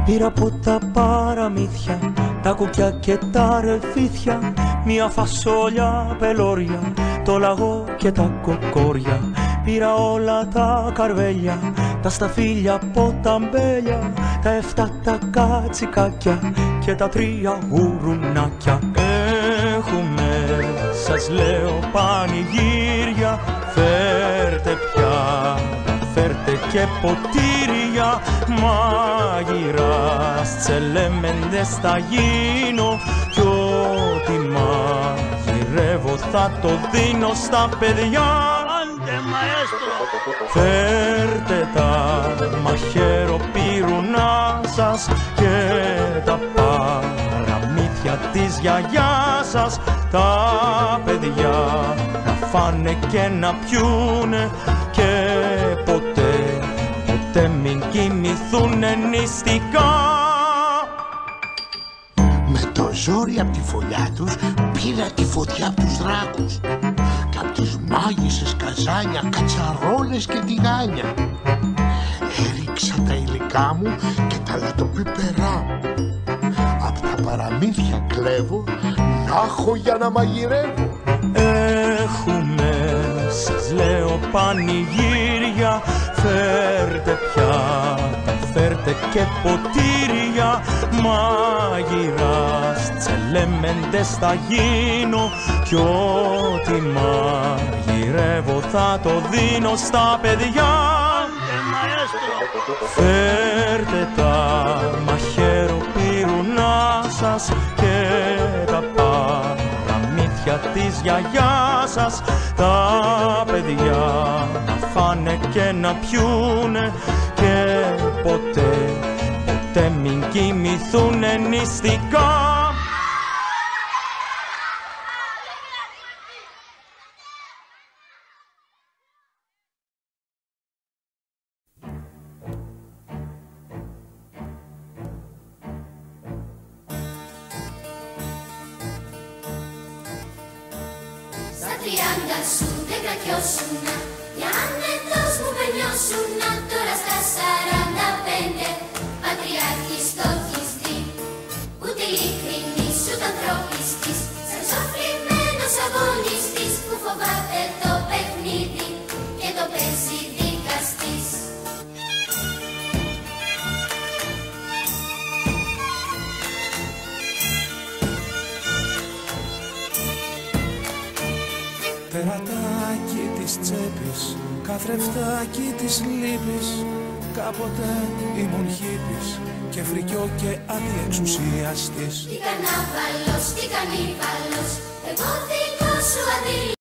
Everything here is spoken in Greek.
Πήρα από τα παραμύθια, τα κουκιά και τα ρεβίθια, μια φασόλια πελώρια, το λαγό και τα κοκόρια. Πήρα όλα τα καρβέλια, τα σταφύλια από τα μπέλια, τα 7 τα κατσικάκια και τα 3 γουρουνάκια. Έχουμε, σας λέω, πανηγύρια, φέρτε πια, φέρτε και ποτήρια. Μάγειρας, τσελέμεντες θα γίνω κι ό,τι μαγειρεύω θα το δίνω στα παιδιά. Άντε μαέστρο! Φέρτε τα μαχαιροπύρουνά σας και τα παραμύθια της γιαγιάς σας. Τα παιδιά να φάνε και να πιούνε και ποτέ μην κοιμηθούνε νηστικά. Με το ζόρι απ' τη φωλιά τους πήρα τη φωτιά απ' τους δράκους, κι απ' τις μάγισσες καζάνια, κατσαρόλες και τηγάνια. Έριξα τα υλικά μου και τα λατοπίπερά μου. Απ' τα παραμύθια κλέβω να έχω για να μαγειρεύω. Έχουμε, σας λέω, πανηγύρια, φέρτε πια, φέρτε και ποτήρια. Μάγειρας, τσελέμεντες θα γίνω κι ό,τι μαγειρεύω θα το δίνω στα παιδιά. Φέρτε τα μαχαιροπύρουνά σας και τα παραμύθια της γιαγιάς σας. Τα παιδιά να φάνε και να πιούνε και ποτέ μην κοιμηθούνε νηστικά. Στα 30 σου δεν κρατιώσουνα, για άνετος μου πενιώσουνα. Τώρα στα 45 πατριάρχης το έχεις δει. Ούτε ειλικρινής ούτε ανθρωπιστής, σαν σοφλημένος αγωνιστής που φοβάται το παιχνίδι και το παίζει δικαστής. Περατάκι της τσέπης, καθρεφτάκι της λύπης. Κάποτε ήμουν χίπης και φρικιό και αντιεξουσιαστής. Τι κανάβαλος, τι κανίβαλος, εγώ δικό σου αδίλω.